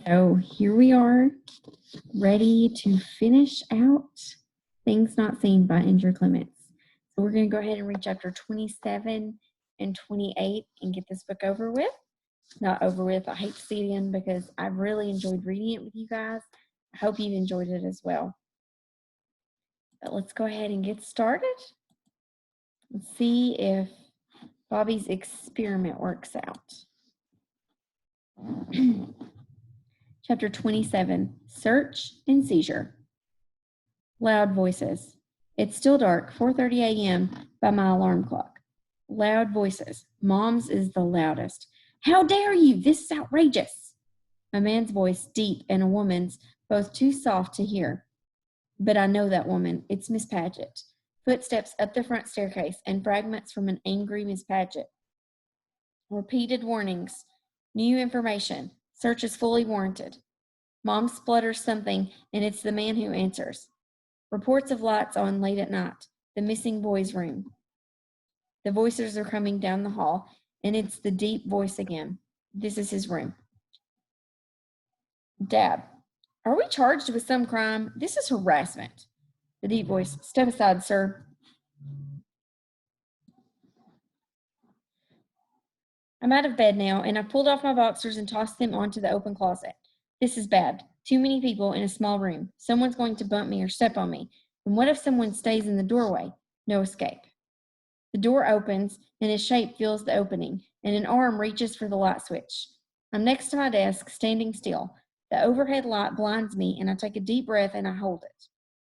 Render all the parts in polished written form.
So here we are, ready to finish out Things Not Seen by Andrew Clements. So we're going to go ahead and read chapter 27 and 28 and get this book over with. Not over with. I hate to see it end because I've really enjoyed reading it with you guys. I hope you've enjoyed it as well. But let's go ahead and get started and see if Bobby's experiment works out. Chapter 27, Search and Seizure. Loud voices. It's still dark, 4:30 a.m. by my alarm clock. Loud voices. Mom's is the loudest. How dare you? This is outrageous. A man's voice, deep, and a woman's, both too soft to hear. But I know that woman. It's Miss Paget. Footsteps up the front staircase and fragments from an angry Miss Paget. Repeated warnings. New information. Search is fully warranted. Mom splutters something, and it's the man who answers. Reports of lights on late at night. The missing boy's room. The voices are coming down the hall, and it's the deep voice again. This is his room. Dad, are we charged with some crime? This is harassment. The deep voice, step aside, sir. I'm out of bed now, and I pulled off my boxers and tossed them onto the open closet. This is bad. Too many people in a small room. Someone's going to bump me or step on me. And what if someone stays in the doorway? No escape. The door opens, and a shape fills the opening, and an arm reaches for the light switch. I'm next to my desk, standing still. The overhead light blinds me, and I take a deep breath and I hold it.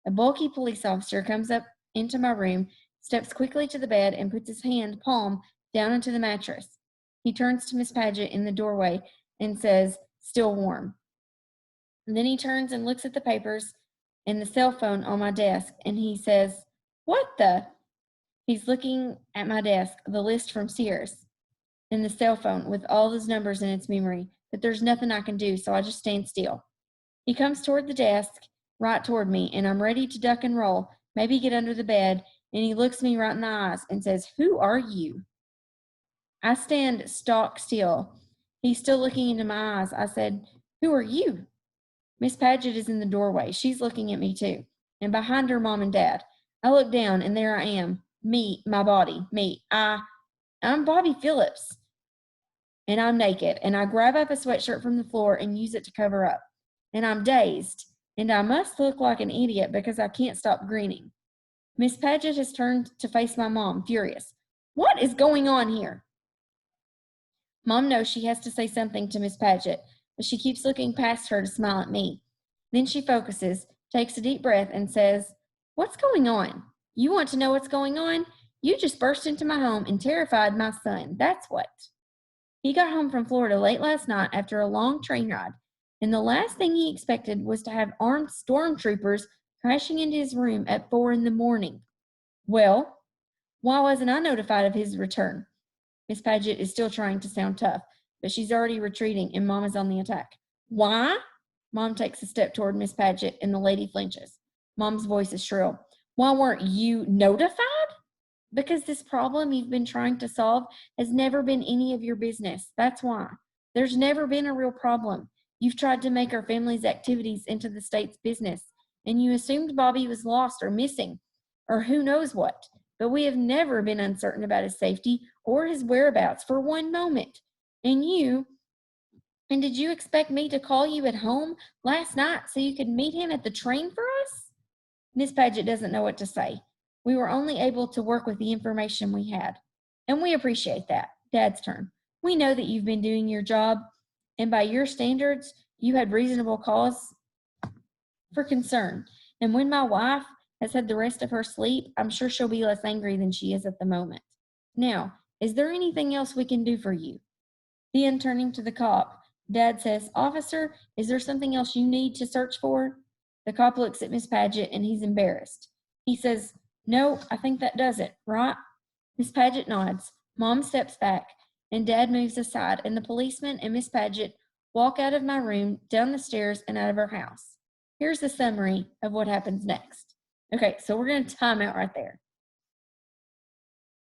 A bulky police officer comes up into my room, steps quickly to the bed, and puts his hand, palm, down into the mattress. He turns to Miss Paget in the doorway and says, still warm. And then he turns and looks at the papers and the cell phone on my desk, and he says, what the? He's looking at my desk, the list from Sears, and the cell phone with all those numbers in its memory, but there's nothing I can do, so I just stand still. He comes toward the desk, right toward me, and I'm ready to duck and roll, maybe get under the bed, and he looks me right in the eyes and says, who are you? I stand stock still. He's still looking into my eyes. I said, who are you? Miss Paget is in the doorway. She's looking at me too, and behind her, Mom and Dad. I look down, and there I am. Me, my body, me. I'm Bobby Phillips, and I'm naked, and I grab up a sweatshirt from the floor and use it to cover up. And I'm dazed, and I must look like an idiot because I can't stop grinning. Miss Paget has turned to face my mom, furious. What is going on here? Mom knows she has to say something to Miss Paget, but she keeps looking past her to smile at me. Then she focuses, takes a deep breath, and says, what's going on? You want to know what's going on? You just burst into my home and terrified my son. That's what. He got home from Florida late last night after a long train ride, and the last thing he expected was to have armed stormtroopers crashing into his room at 4 a.m. Well, why wasn't I notified of his return? Miss Paget is still trying to sound tough, but she's already retreating, and Mom is on the attack. Why? Mom takes a step toward Miss Paget, and the lady flinches. Mom's voice is shrill. Why weren't you notified? Because this problem you've been trying to solve has never been any of your business. That's why. There's never been a real problem. You've tried to make our family's activities into the state's business, and you assumed Bobby was lost or missing, or who knows what. But we have never been uncertain about his safety or his whereabouts for one moment. And did you expect me to call you at home last night so you could meet him at the train for us? Miss Paget doesn't know what to say. We were only able to work with the information we had. And we appreciate that. Dad's turn. We know that you've been doing your job, and by your standards, you had reasonable cause for concern. And when my wife has had the rest of her sleep, I'm sure she'll be less angry than she is at the moment. Now, is there anything else we can do for you? Then turning to the cop, Dad says, Officer, is there something else you need to search for? The cop looks at Miss Paget and he's embarrassed. He says, no, I think that does it, right? Miss Paget nods. Mom steps back and Dad moves aside, and the policeman and Miss Paget walk out of my room, down the stairs, and out of our house. Here's the summary of what happens next. Okay, so we're going to time out right there.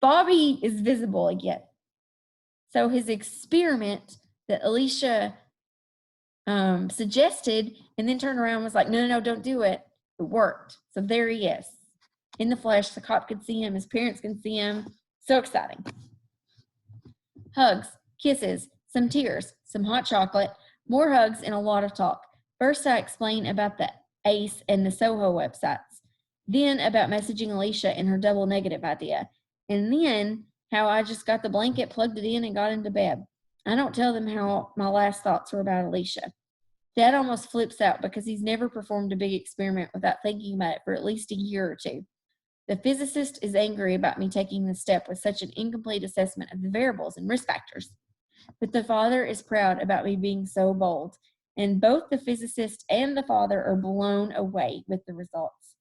Bobby is visible again. So his experiment that Alicia suggested, and then turned around and was like, no, don't do it. It worked. So there he is. In the flesh, the cop could see him. His parents can see him. So exciting. Hugs, kisses, some tears, some hot chocolate, more hugs, and a lot of talk. First, I explain about the ACE and the Soho websites. Then about messaging Alicia and her double negative idea. And then how I just got the blanket, plugged it in, and got into bed. I don't tell them how my last thoughts were about Alicia. Dad almost flips out because he's never performed a big experiment without thinking about it for at least a year or two. The physicist is angry about me taking this step with such an incomplete assessment of the variables and risk factors. But the father is proud about me being so bold, and both the physicist and the father are blown away with the results.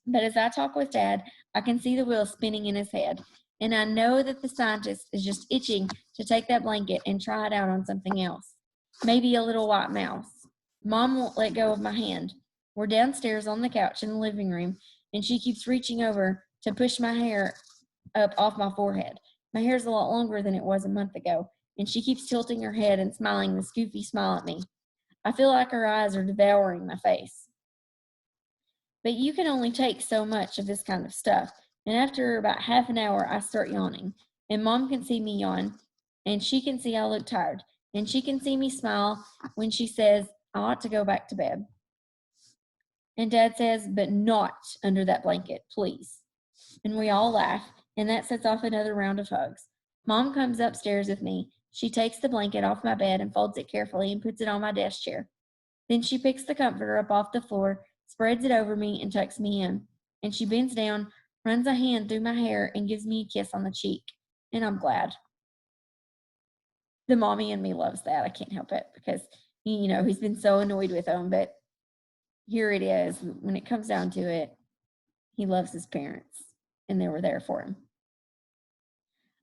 But as I talk with Dad, I can see the wheels spinning in his head, and I know that the scientist is just itching to take that blanket and try it out on something else. Maybe a little white mouse. Mom won't let go of my hand. We're downstairs on the couch in the living room, and she keeps reaching over to push my hair up off my forehead. My hair's a lot longer than it was a month ago, and she keeps tilting her head and smiling this goofy smile at me. I feel like her eyes are devouring my face. But you can only take so much of this kind of stuff, and after about half an hour, I start yawning, and Mom can see me yawn, and she can see I look tired, and she can see me smile when she says I ought to go back to bed. And Dad says, but not under that blanket, please. And we all laugh, and that sets off another round of hugs. Mom comes upstairs with me. She takes the blanket off my bed and folds it carefully and puts it on my desk chair. Then she picks the comforter up off the floor, spreads it over me, and tucks me in. And she bends down, runs a hand through my hair, and gives me a kiss on the cheek. And I'm glad. The mommy in me loves that. I can't help it because, he's been so annoyed with him. But here it is. When it comes down to it, he loves his parents, and they were there for him.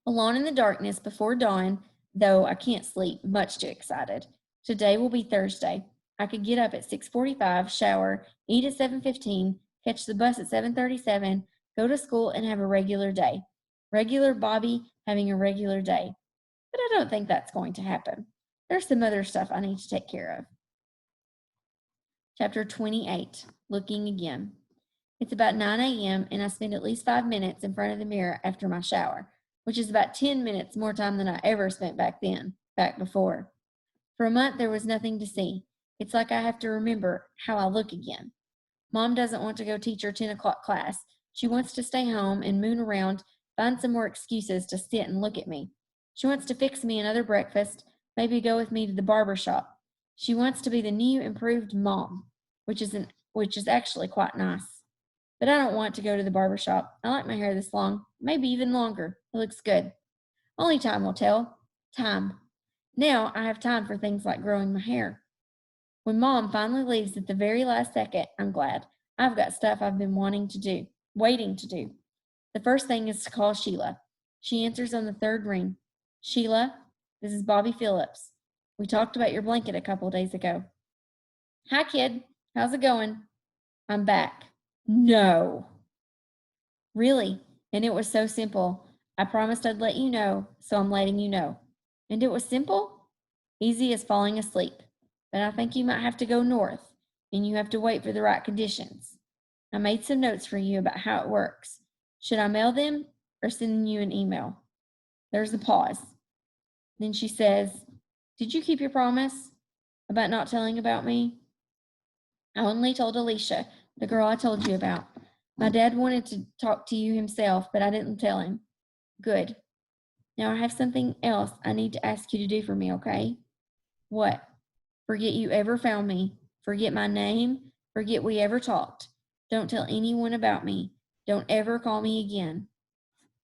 Alone in the darkness before dawn, though I can't sleep, much too excited. Today will be Thursday. I could get up at 6:45, shower, eat at 7:15, catch the bus at 7:37, go to school, and have a regular day. Regular Bobby having a regular day. But I don't think that's going to happen. There's some other stuff I need to take care of. Chapter 28, Looking Again. It's about 9 a.m., and I spend at least 5 minutes in front of the mirror after my shower, which is about 10 minutes more time than I ever spent back before. For a month, there was nothing to see. It's like I have to remember how I look again. Mom doesn't want to go teach her 10 o'clock class. She wants to stay home and moon around, find some more excuses to sit and look at me. She wants to fix me another breakfast, maybe go with me to the barber shop. She wants to be the new improved mom, which is actually quite nice. But I don't want to go to the barber shop. I like my hair this long, maybe even longer. It looks good. Only time will tell. Time. Now I have time for things like growing my hair. When Mom finally leaves at the very last second, I'm glad. I've got stuff I've been waiting to do. The first thing is to call Sheila. She answers on the third ring. Sheila, this is Bobby Phillips. We talked about your blanket a couple days ago. Hi, kid. How's it going? I'm back. No. Really? And it was so simple. I promised I'd let you know, so I'm letting you know. And it was simple? Easy as falling asleep. But I think you might have to go north, and you have to wait for the right conditions. I made some notes for you about how it works. Should I mail them or send you an email? There's a pause. Then she says, did you keep your promise about not telling about me? I only told Alicia, the girl I told you about. My dad wanted to talk to you himself, but I didn't tell him. Good. Now I have something else I need to ask you to do for me, okay? What? Forget you ever found me. Forget my name. Forget we ever talked. Don't tell anyone about me. Don't ever call me again.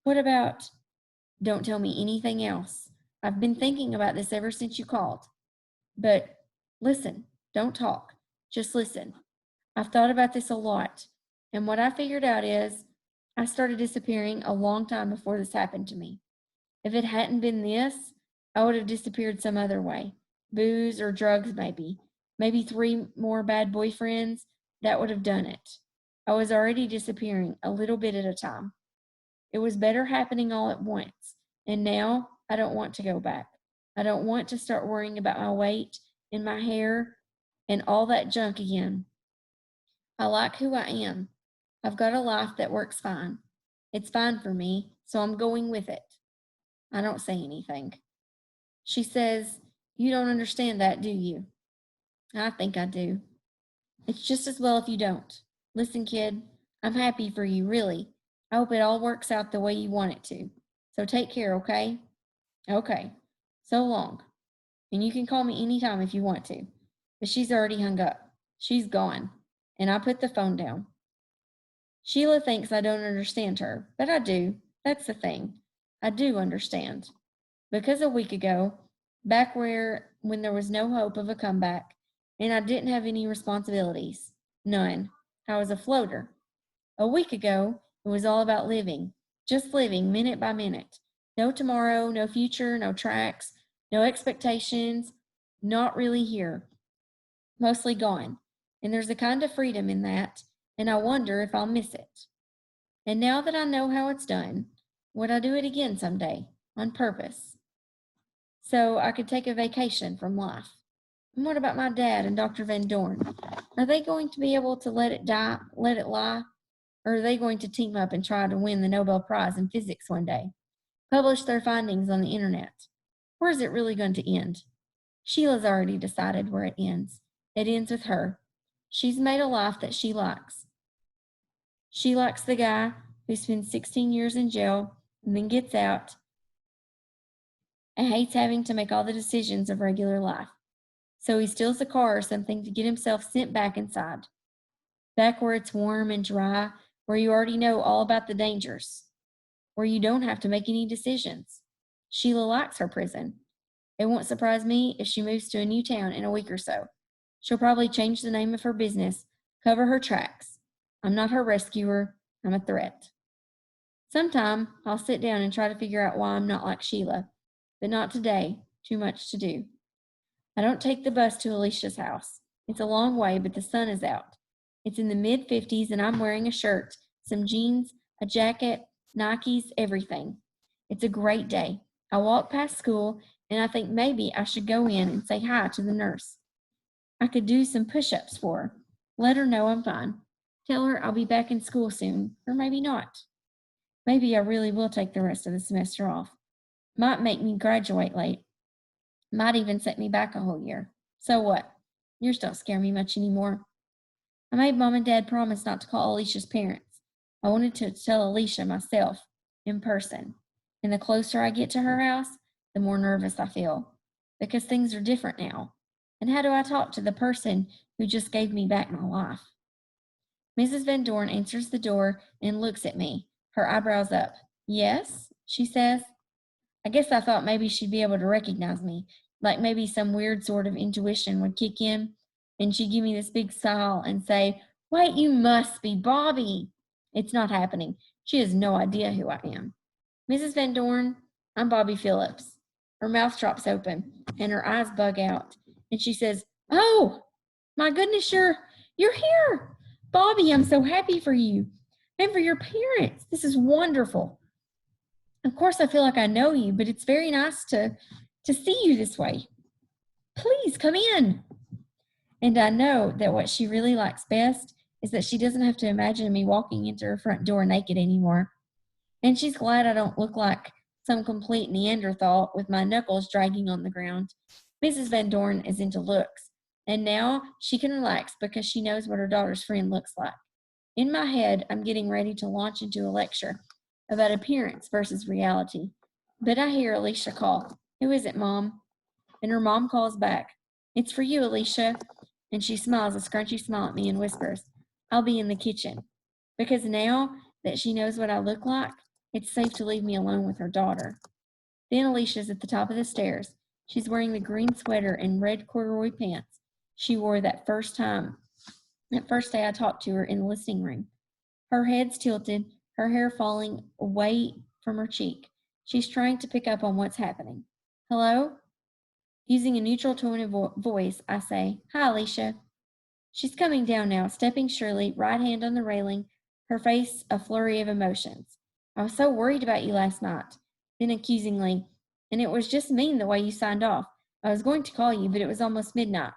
What about? Don't tell me anything else. I've been thinking about this ever since you called. But listen, don't talk. Just listen. I've thought about this a lot. And what I figured out is I started disappearing a long time before this happened to me. If it hadn't been this, I would have disappeared some other way. Booze or drugs, maybe. Maybe 3 more bad boyfriends. That would have done it. I was already disappearing a little bit at a time. It was better happening all at once. And now I don't want to go back. I don't want to start worrying about my weight and my hair and all that junk again. I like who I am. I've got a life that works fine. It's fine for me, so I'm going with it. I don't say anything. She says, "You don't understand that, do you?" I think I do. It's just as well if you don't. Listen, kid, I'm happy for you, really. I hope it all works out the way you want it to. So take care, okay? Okay. So long. And you can call me anytime if you want to. But she's already hung up. She's gone. And I put the phone down. Sheila thinks I don't understand her, but I do. That's the thing. I do understand. Because a week ago, back when there was no hope of a comeback, and I didn't have any responsibilities. None. I was a floater. A week ago, it was all about living. Just living, minute by minute. No tomorrow, no future, no tracks, no expectations. Not really here. Mostly gone. And there's a kind of freedom in that, and I wonder if I'll miss it. And now that I know how it's done, would I do it again someday, on purpose, so I could take a vacation from life? And what about my dad and Dr. Van Dorn? Are they going to be able to let it die, let it lie? Or are they going to team up and try to win the Nobel Prize in physics one day? Publish their findings on the internet? Where is it really going to end? Sheila's already decided where it ends. It ends with her. She's made a life that she likes. She likes the guy who spends 16 years in jail and then gets out and hates having to make all the decisions of regular life. So he steals a car or something to get himself sent back inside, back where it's warm and dry, where you already know all about the dangers, where you don't have to make any decisions. Sheila likes her prison. It won't surprise me if she moves to a new town in a week or so. She'll probably change the name of her business, cover her tracks. I'm not her rescuer, I'm a threat. Sometime I'll sit down and try to figure out why I'm not like Sheila, but not today. Too much to do. I don't take the bus to Alicia's house. It's a long way, but the sun is out. It's in the mid-50s and I'm wearing a shirt, some jeans, a jacket, Nikes, everything. It's a great day. I walk past school and I think maybe I should go in and say hi to the nurse. I could do some push-ups for her. Let her know I'm fine. Tell her I'll be back in school soon, or maybe not. Maybe I really will take the rest of the semester off. Might make me graduate late. Might even set me back a whole year. So what? Yours don't scare me much anymore. I made Mom and Dad promise not to call Alicia's parents. I wanted to tell Alicia myself, in person. And the closer I get to her house, the more nervous I feel. Because things are different now. And how do I talk to the person who just gave me back my life? Mrs. Van Dorn answers the door and looks at me, her eyebrows up. Yes, she says. I guess I thought maybe she'd be able to recognize me, like maybe some weird sort of intuition would kick in, and she'd give me this big smile and say, "Wait, you must be Bobby." It's not happening. She has no idea who I am. "Mrs. Van Dorn, I'm Bobby Phillips." Her mouth drops open, and her eyes bug out, and she says, "Oh, my goodness, you're here. Bobby, I'm so happy for you and for your parents. This is wonderful. Of course, I feel like I know you, but it's very nice to see you this way. Please come in." And I know that what she really likes best is that she doesn't have to imagine me walking into her front door naked anymore. And she's glad I don't look like some complete Neanderthal with my knuckles dragging on the ground. Mrs. Van Dorn is into looks, and now she can relax because she knows what her daughter's friend looks like. In my head, I'm getting ready to launch into a lecture about appearance versus reality. But I hear Alicia call, "Who is it, Mom?" And her mom calls back, "It's for you, Alicia." And she smiles a scrunchy smile at me and whispers, "I'll be in the kitchen." Because now that she knows what I look like, it's safe to leave me alone with her daughter. Then Alicia's at the top of the stairs. She's wearing the green sweater and red corduroy pants she wore that first day I talked to her in the listening room. Her head's tilted, her hair falling away from her cheek. She's trying to pick up on what's happening. "Hello?" Using a neutral tone of voice, I say, "Hi, Alicia." She's coming down now, stepping surely, right hand on the railing, her face a flurry of emotions. "I was so worried about you last night." Then accusingly, "And it was just mean the way you signed off. I was going to call you, but it was almost midnight.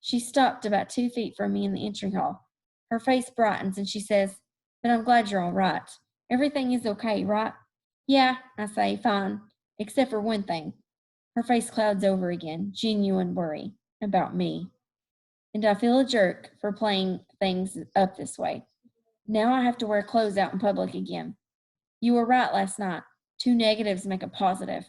She stopped about 2 feet from me in the entry hall. Her face brightens and she says, but I'm glad you're all right. Everything is okay, right? Yeah, I say, fine, except for one thing. Her face clouds over again, genuine worry about me. And I feel a jerk for playing things up this way. Now I have to wear clothes out in public again. You were right last night. 2 negatives make a positive.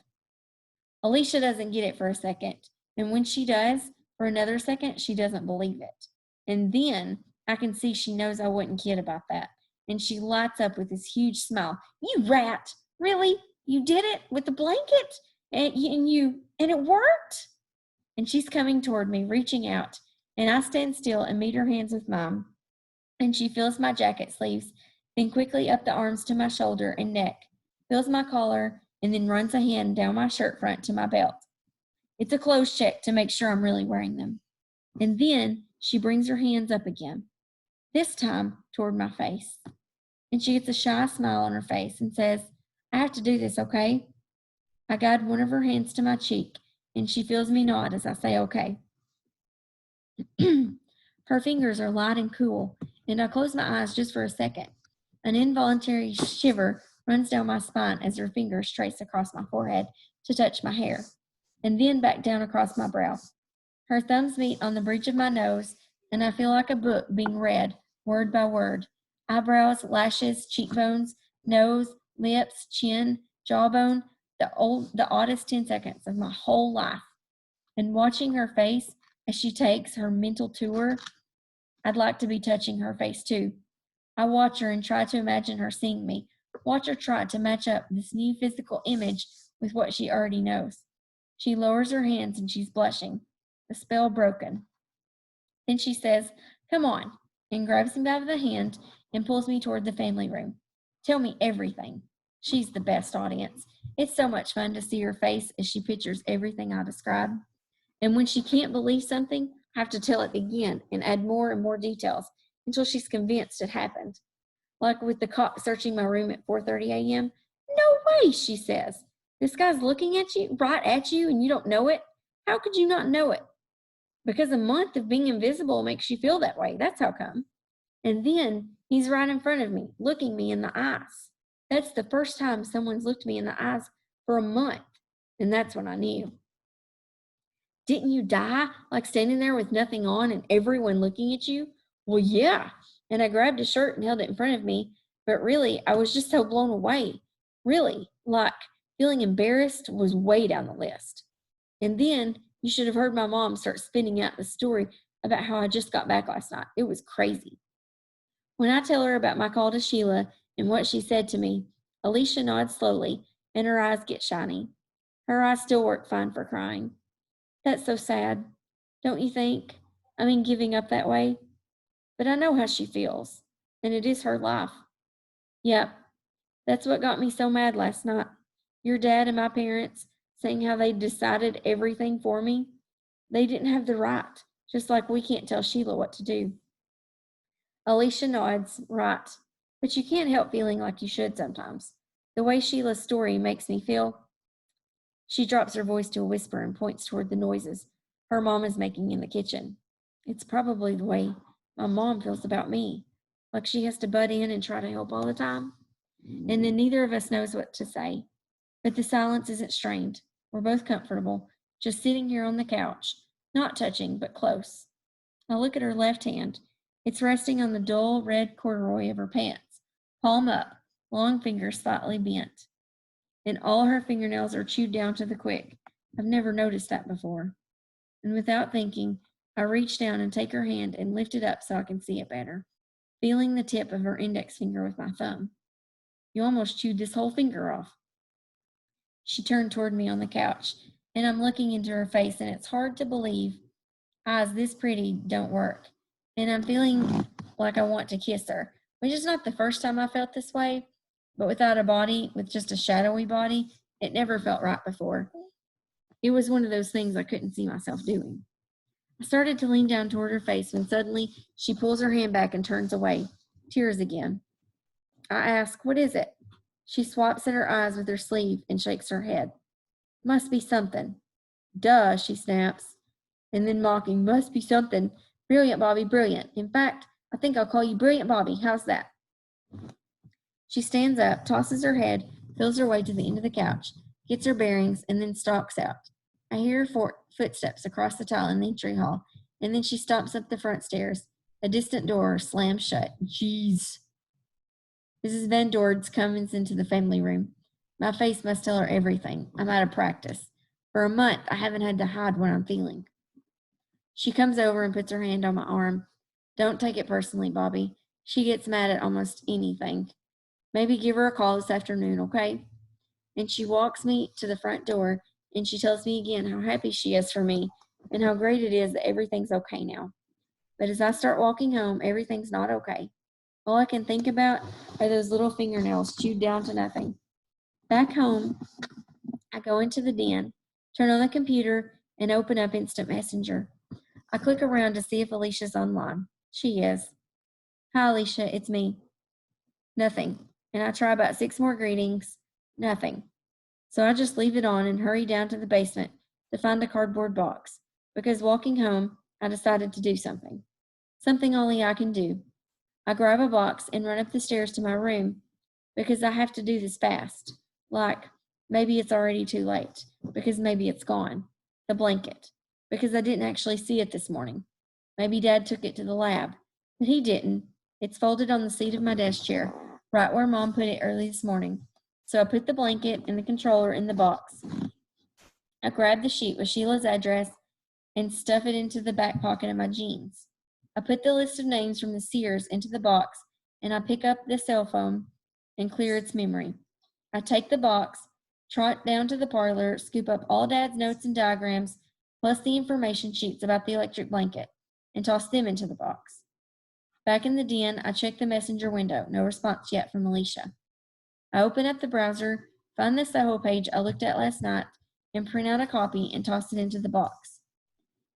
Alicia doesn't get it for a second. And when she does, for another second, she doesn't believe it. And then I can see she knows I wouldn't kid about that. And she lights up with this huge smile. You rat! Really? You did it with the blanket? And it worked? And she's coming toward me, reaching out. And I stand still and meet her hands with mine. And she feels my jacket sleeves, then quickly up the arms to my shoulder and neck, feels my collar, and then runs a hand down my shirt front to my belt. It's a clothes check to make sure I'm really wearing them. And then she brings her hands up again, this time toward my face. And she gets a shy smile on her face and says, I have to do this, okay? I guide one of her hands to my cheek, and she feels me nod as I say, okay. Her fingers are light and cool, and I close my eyes just for a second. An involuntary shiver runs down my spine as her fingers trace across my forehead to touch my hair, and then back down across my brow. Her thumbs meet on the bridge of my nose, and I feel like a book being read, word by word. Eyebrows, lashes, cheekbones, nose, lips, chin, jawbone, the oddest 10 seconds of my whole life. And watching her face as she takes her mental tour, I'd like to be touching her face too. I watch her and try to imagine her seeing me. Watch her try to match up this new physical image with what she already knows. She lowers her hands and she's blushing, the spell broken. Then she says, come on, and grabs me by the hand and pulls me toward the family room. Tell me everything. She's the best audience. It's so much fun to see her face as she pictures everything I describe. And when she can't believe something, I have to tell it again and add more and more details until she's convinced it happened. Like with the cop searching my room at 4:30 a.m. No way, she says. This guy's looking at you, right at you, and you don't know it? How could you not know it? Because a month of being invisible makes you feel that way. That's how come. And then he's right in front of me, looking me in the eyes. That's the first time someone's looked me in the eyes for a month. And that's when I knew. Didn't you die, like standing there with nothing on and everyone looking at you? Well, yeah. And I grabbed a shirt and held it in front of me. But really, I was just so blown away. Really, like feeling embarrassed was way down the list. And then you should have heard my mom start spinning out the story about how I just got back last night. It was crazy. When I tell her about my call to Sheila and what she said to me, Alicia nods slowly and her eyes get shiny. Her eyes still work fine for crying. That's so sad, don't you think? I mean, giving up that way. But I know how she feels, and it is her life. Yep, that's what got me so mad last night. Your dad and my parents saying how they decided everything for me. They didn't have the right, just like we can't tell Sheila what to do. Alicia nods, right, but you can't help feeling like you should sometimes. The way Sheila's story makes me feel. She drops her voice to a whisper and points toward the noises her mom is making in the kitchen. It's probably the way my mom feels about me, like she has to butt in and try to help all the time. And then neither of us knows what to say. But the silence isn't strained. We're both comfortable, just sitting here on the couch, not touching, but close. I look at her left hand. It's resting on the dull red corduroy of her pants, palm up, long fingers slightly bent. And all her fingernails are chewed down to the quick. I've never noticed that before. And without thinking, I reach down and take her hand and lift it up so I can see it better, feeling the tip of her index finger with my thumb. You almost chewed this whole finger off. She turned toward me on the couch, and I'm looking into her face, and it's hard to believe eyes this pretty don't work. And I'm feeling like I want to kiss her, which is not the first time I felt this way. But without a body, with just a shadowy body, it never felt right before. It was one of those things I couldn't see myself doing. I started to lean down toward her face when suddenly she pulls her hand back and turns away, tears again. I ask, what is it? She swipes at her eyes with her sleeve and shakes her head. Must be something. Duh, she snaps. And then mocking, must be something. Brilliant, Bobby, brilliant. In fact, I think I'll call you Brilliant Bobby. How's that? She stands up, tosses her head, feels her way to the end of the couch, gets her bearings, and then stalks out. I hear her footsteps across the tile in the entry hall, and then she stomps up the front stairs. A distant door slams shut. Jeez. Mrs. Van Dords comes into the family room. My face must tell her everything. I'm out of practice. For a month, I haven't had to hide what I'm feeling. She comes over and puts her hand on my arm. Don't take it personally, Bobby. She gets mad at almost anything. Maybe give her a call this afternoon, okay? And she walks me to the front door, and she tells me again how happy she is for me and how great it is that everything's okay now. But as I start walking home, everything's not okay. All I can think about are those little fingernails chewed down to nothing. Back home, I go into the den, turn on the computer, and open up Instant Messenger. I click around to see if Alicia's online. She is. Hi, Alicia, it's me. Nothing. And I try about 6 more greetings. Nothing. So I just leave it on and hurry down to the basement to find a cardboard box, because walking home, I decided to do something. Something only I can do. I grab a box and run up the stairs to my room, because I have to do this fast. Like, maybe it's already too late, because maybe it's gone. The blanket, because I didn't actually see it this morning. Maybe Dad took it to the lab, but he didn't. It's folded on the seat of my desk chair, right where Mom put it early this morning. So I put the blanket and the controller in the box. I grab the sheet with Sheila's address and stuff it into the back pocket of my jeans. I put the list of names from the Sears into the box, and I pick up the cell phone and clear its memory. I take the box, trot down to the parlor, scoop up all Dad's notes and diagrams, plus the information sheets about the electric blanket, and toss them into the box. Back in the den, I check the messenger window. No response yet from Alicia. I open up the browser, find the Soho page I looked at last night, and print out a copy and toss it into the box.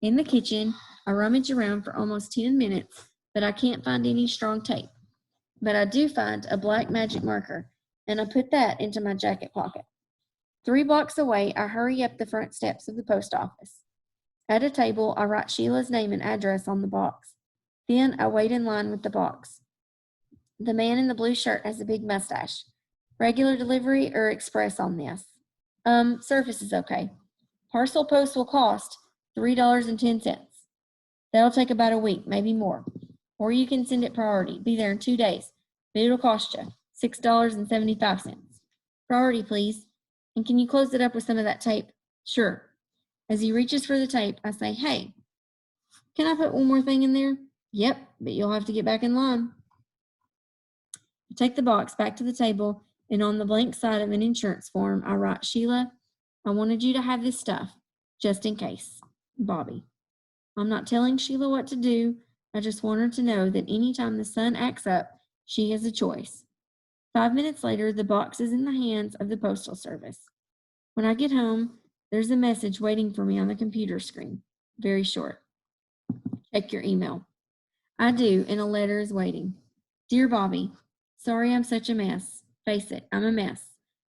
In the kitchen, I rummage around for almost 10 minutes, but I can't find any strong tape. But I do find a black magic marker, and I put that into my jacket pocket. 3 blocks away, I hurry up the front steps of the post office. At a table, I write Sheila's name and address on the box. Then I wait in line with the box. The man in the blue shirt has a big mustache. Regular delivery or express on this? Surface is okay. Parcel post will cost $3.10. That'll take about a week, maybe more. Or you can send it priority. Be there in 2 days. But it'll cost you $6.75. Priority, please. And can you close it up with some of that tape? Sure. As he reaches for the tape, I say, hey, can I put one more thing in there? Yep, but you'll have to get back in line. I take the box back to the table, and on the blank side of an insurance form, I write, Sheila, I wanted you to have this stuff, just in case. Bobby. I'm not telling Sheila what to do. I just want her to know that anytime the sun acts up, she has a choice. 5 minutes later, the box is in the hands of the Postal Service. When I get home, there's a message waiting for me on the computer screen. Very short. Check your email. I do, and a letter is waiting. Dear Bobby, sorry I'm such a mess. Face it, I'm a mess.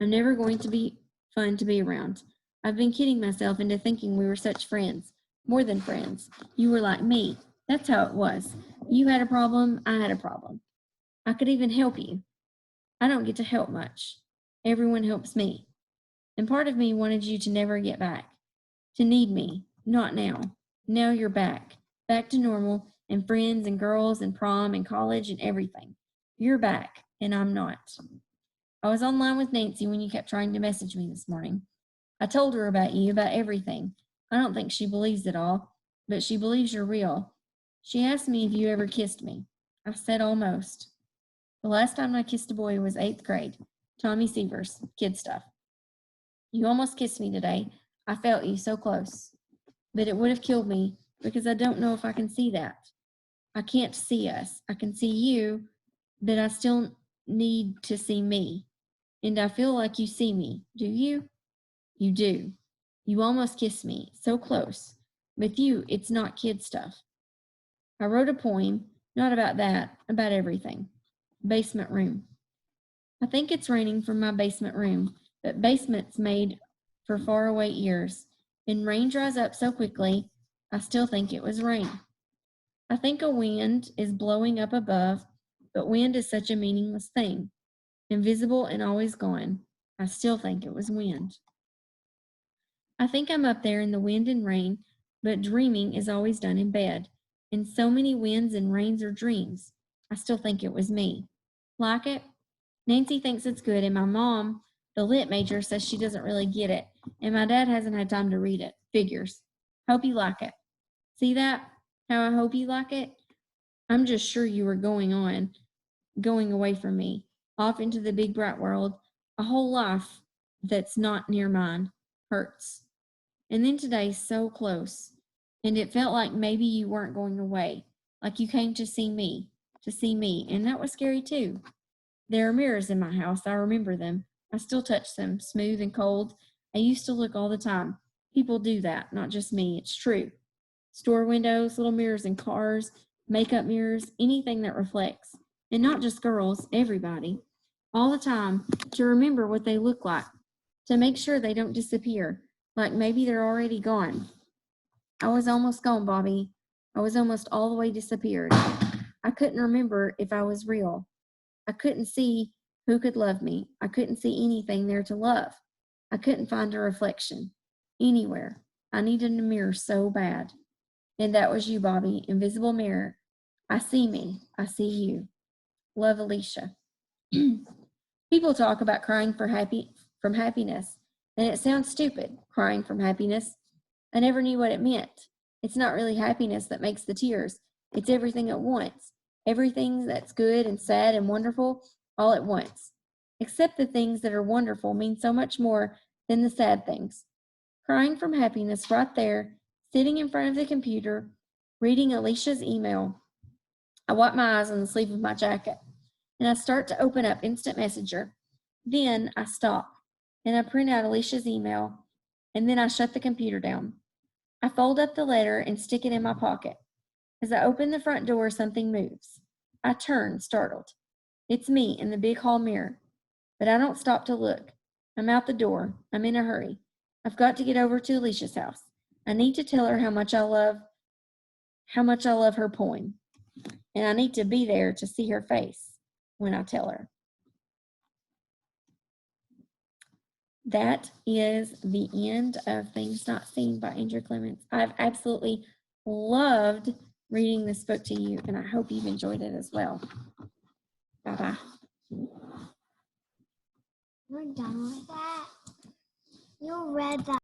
I'm never going to be fun to be around. I've been kidding myself into thinking we were such friends. More than friends. You were like me. That's how it was. You had a problem, I had a problem. I could even help you. I don't get to help much. Everyone helps me. And part of me wanted you to never get back. To need me. Not now. Now you're back. Back to normal, and friends and girls and prom and college and everything. You're back, and I'm not. I was online with Nancy when you kept trying to message me this morning. I told her about you, about everything. I don't think she believes it all, but she believes you're real. She asked me if you ever kissed me. I said almost. The last time I kissed a boy was 8th grade. Tommy Severs, kid stuff. You almost kissed me today. I felt you so close. But it would have killed me because I don't know if I can see that. I can't see us. I can see you, but I still need to see me. And I feel like you see me. Do you? You do. You almost kissed me, so close. With you, it's not kid stuff. I wrote a poem, not about that, about everything. Basement room. I think it's raining from my basement room, but basements made for faraway ears. and rain dries up so quickly, I still think it was rain. I think a wind is blowing up above, but wind is such a meaningless thing, invisible and always gone. I still think it was wind. I think I'm up there in the wind and rain, but dreaming is always done in bed. And so many winds and rains are dreams. I still think it was me. Like it? Nancy thinks it's good, and my mom, the lit major, says she doesn't really get it, and my dad hasn't had time to read it. Figures. Hope you like it. See that? How I hope you like it? I'm just sure you were going away from me, off into the big bright world. A whole life that's not near mine hurts. And then today's so close, and it felt like maybe you weren't going away, like you came to see me, and that was scary too. There are mirrors in my house. I remember them. I still touch them, smooth and cold. I used to look all the time. People do that, not just me. It's true. Store windows, little mirrors in cars, makeup mirrors, anything that reflects. And not just girls, everybody. All the time to remember what they look like, to make sure they don't disappear, like maybe they're already gone. I was almost gone, Bobby. I was almost all the way disappeared. I couldn't remember if I was real. I couldn't see who could love me. I couldn't see anything there to love. I couldn't find a reflection anywhere. I needed a mirror so bad. And that was you, Bobby. Invisible mirror. I see me. I see you. Love, Alicia. People talk about crying from happiness, and it sounds stupid, crying from happiness. I never knew what it meant. It's not really happiness that makes the tears. It's everything at once. Everything that's good and sad and wonderful all at once. Except the things that are wonderful mean so much more than the sad things. Crying from happiness right there, sitting in front of the computer, reading Alicia's email. I wipe my eyes on the sleeve of my jacket, and I start to open up Instant Messenger. Then I stop, and I print out Alicia's email, and then I shut the computer down. I fold up the letter and stick it in my pocket. As I open the front door, something moves. I turn, startled. It's me in the big hall mirror, but I don't stop to look. I'm out the door. I'm in a hurry. I've got to get over to Alicia's house. I need to tell her how much I love her poem, and I need to be there to see her face when I tell her. That is the end of Things Not Seen by Andrew Clements. I've absolutely loved reading this book to you, and I hope you've enjoyed it as well. Bye-bye. We're done with that. You read that.